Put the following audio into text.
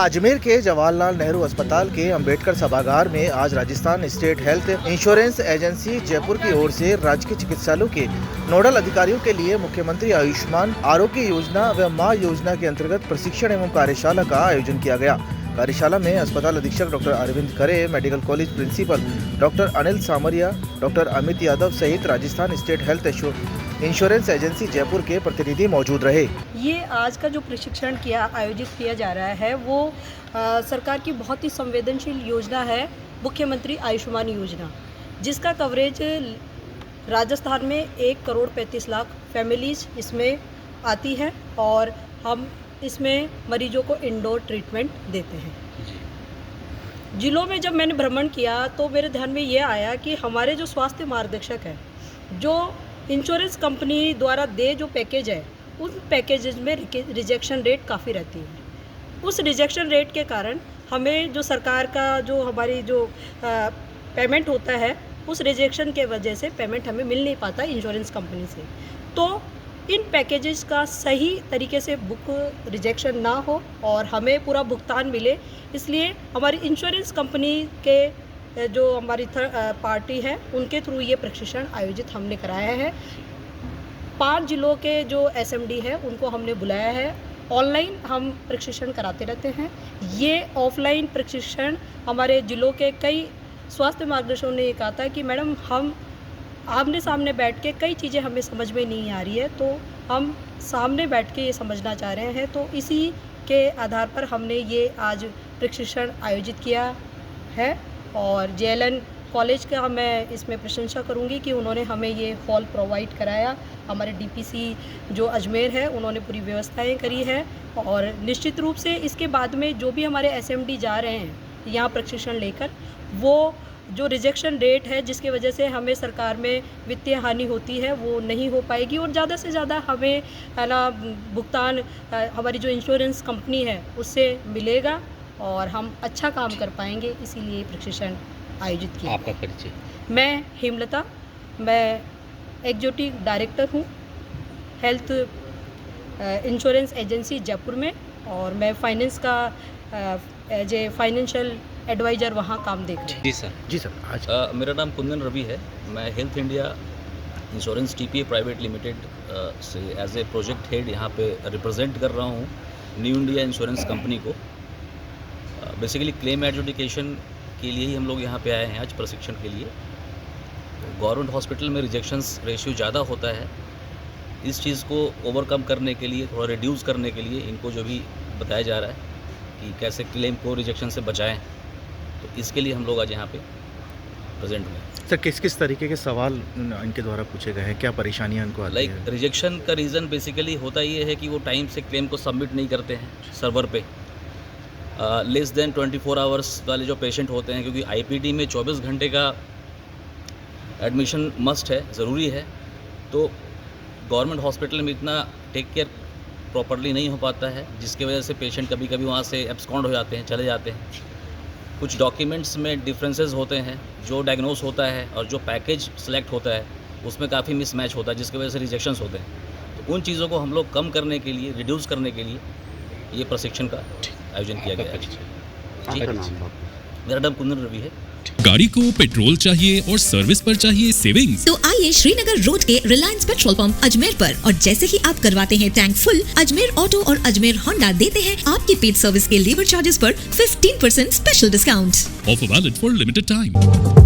अजमेर के जवाहरलाल नेहरू अस्पताल के अंबेडकर सभागार में आज Rajasthan state health insurance agency Jaipur की ओर से राजकीय चिकित्सालयों के नोडल अधिकारियों के लिए मुख्यमंत्री आयुष्मान आरोग्य योजना व माँ योजना के अंतर्गत प्रशिक्षण एवं कार्यशाला का आयोजन किया गया। कार्यशाला में अस्पताल अधीक्षक doctor Arvind Khare, medical college principal doctor Anil Samaria, doctor Amit Yadav सहित Rajasthan state health insurance agency Jaipur के प्रतिनिधि मौजूद रहे। ये आज का जो प्रशिक्षण आयोजित किया जा रहा है वो सरकार की बहुत ही संवेदनशील योजना है, मुख्यमंत्री आयुष्मान योजना, जिसका कवरेज राजस्थान में 1,35,00,000 फैमिलीज इसमें आती है और हम इसमें मरीजों को इंडोर ट्रीटमेंट देते हैं। जिलों में जब मैंने भ्रमण किया तो मेरे ध्यान में ये आया कि हमारे जो स्वास्थ्य मार्गदर्शक है, जो इंश्योरेंस कंपनी द्वारा जो पैकेज है, उन पैकेजेस में रिजेक्शन रेट काफ़ी रहती है। उस रिजेक्शन रेट के कारण हमें जो सरकार का जो हमारी जो पेमेंट होता है, उस रिजेक्शन के वजह से पेमेंट हमें मिल नहीं पाता इंश्योरेंस कंपनी से। तो इन पैकेजेस का सही तरीके से बुक रिजेक्शन ना हो और हमें पूरा भुगतान मिले, इसलिए हमारी इंश्योरेंस कंपनी के जो हमारी पार्टी है उनके थ्रू ये प्रशिक्षण आयोजित हमने कराया है। 5 जिलों के जो एसएमडी है उनको हमने बुलाया है। ऑनलाइन हम प्रशिक्षण कराते रहते हैं। ये ऑफलाइन प्रशिक्षण हमारे जिलों के कई स्वास्थ्य मार्गदर्शकों ने ये कहा था कि मैडम हम आमने सामने बैठ के कई चीज़ें हमें समझ में नहीं आ रही है, तो हम सामने बैठ के ये समझना चाह रहे हैं। तो इसी के आधार पर हमने ये आज प्रशिक्षण आयोजित किया है और जेएलएन कॉलेज का मैं इसमें प्रशंसा करूंगी कि उन्होंने हमें ये हॉल प्रोवाइड कराया। हमारे डीपीसी जो अजमेर है उन्होंने पूरी व्यवस्थाएं करी है और निश्चित रूप से इसके बाद में जो भी हमारे एसएमडी जा रहे हैं यहाँ प्रशिक्षण लेकर, वो जो रिजेक्शन रेट है जिसकी वजह से हमें सरकार में वित्तीय हानि होती है वो नहीं हो पाएगी और ज़्यादा से ज़्यादा हमें है ना भुगतान हमारी जो इंश्योरेंस कंपनी है उससे मिलेगा और हम अच्छा काम कर पाएंगे। इसीलिए प्रशिक्षण आयोजित किया। आपका परिचय? मैं हेमलता, मैं एग्जीक्यूटिव डायरेक्टर हूँ हेल्थ इंश्योरेंस एजेंसी जयपुर में और मैं फाइनेंस का एज ए फाइनेंशियल एडवाइज़र वहाँ काम देख रही हूँ। जी सर। आज मेरा नाम कुंदन रवि है। मैं health India insurance TPA private limited से एज ए प्रोजेक्ट हेड यहाँ पे रिप्रेजेंट कर रहा हूँ न्यू इंडिया इंश्योरेंस कंपनी को। बेसिकली क्लेम एडजुडिकेशन के लिए ही हम लोग यहाँ पे आए हैं आज प्रशिक्षण के लिए। गवर्नमेंट हॉस्पिटल में रिजेक्शंस रेशियो ज़्यादा होता है, इस चीज़ को ओवरकम करने के लिए, थोड़ा रिड्यूस करने के लिए इनको जो भी बताया जा रहा है कि कैसे क्लेम को रिजेक्शन से बचाएं, तो इसके लिए हम लोग आज यहाँ पे प्रेजेंट हुए। सर किस किस तरीके के सवाल इनके द्वारा पूछे गए हैं, क्या परेशानियां इनको आती हैं? रिजेक्शन का रीज़न बेसिकली होता ये है कि वो टाइम से क्लेम को सबमिट नहीं करते हैं सर्वर पे। लेस देन 24 आवर्स वाले जो पेशेंट होते हैं, क्योंकि आईपीडी में 24 घंटे का एडमिशन मस्ट है, ज़रूरी है, तो गवर्नमेंट हॉस्पिटल में इतना टेक केयर प्रॉपरली नहीं हो पाता है, जिसकी वजह से पेशेंट कभी कभी वहाँ से एब्सकॉन्ड हो जाते हैं, चले जाते हैं। कुछ डॉक्यूमेंट्स में डिफरेंसेस होते हैं, जो डायग्नोस होता है और जो पैकेज सेलेक्ट होता है उसमें काफ़ी मिसमैच होता है, जिसकी वजह से रिजेक्शंस होते हैं। तो उन चीज़ों को हम लोग कम करने के लिए, रिड्यूस करने के लिए ये प्रशिक्षण का आयोजन किया गया है। जी, मेरा नाम कुंदन रवि है। गाड़ी को पेट्रोल चाहिए और सर्विस पर चाहिए सेविंग्स, तो आइए श्रीनगर रोड के रिलायंस पेट्रोल पंप अजमेर पर, और जैसे ही आप करवाते हैं टैंक फुल, अजमेर ऑटो और अजमेर होंडा देते हैं आपकी पेड सर्विस के लेबर चार्जेस पर 15% special discount. Offer valid for limited time.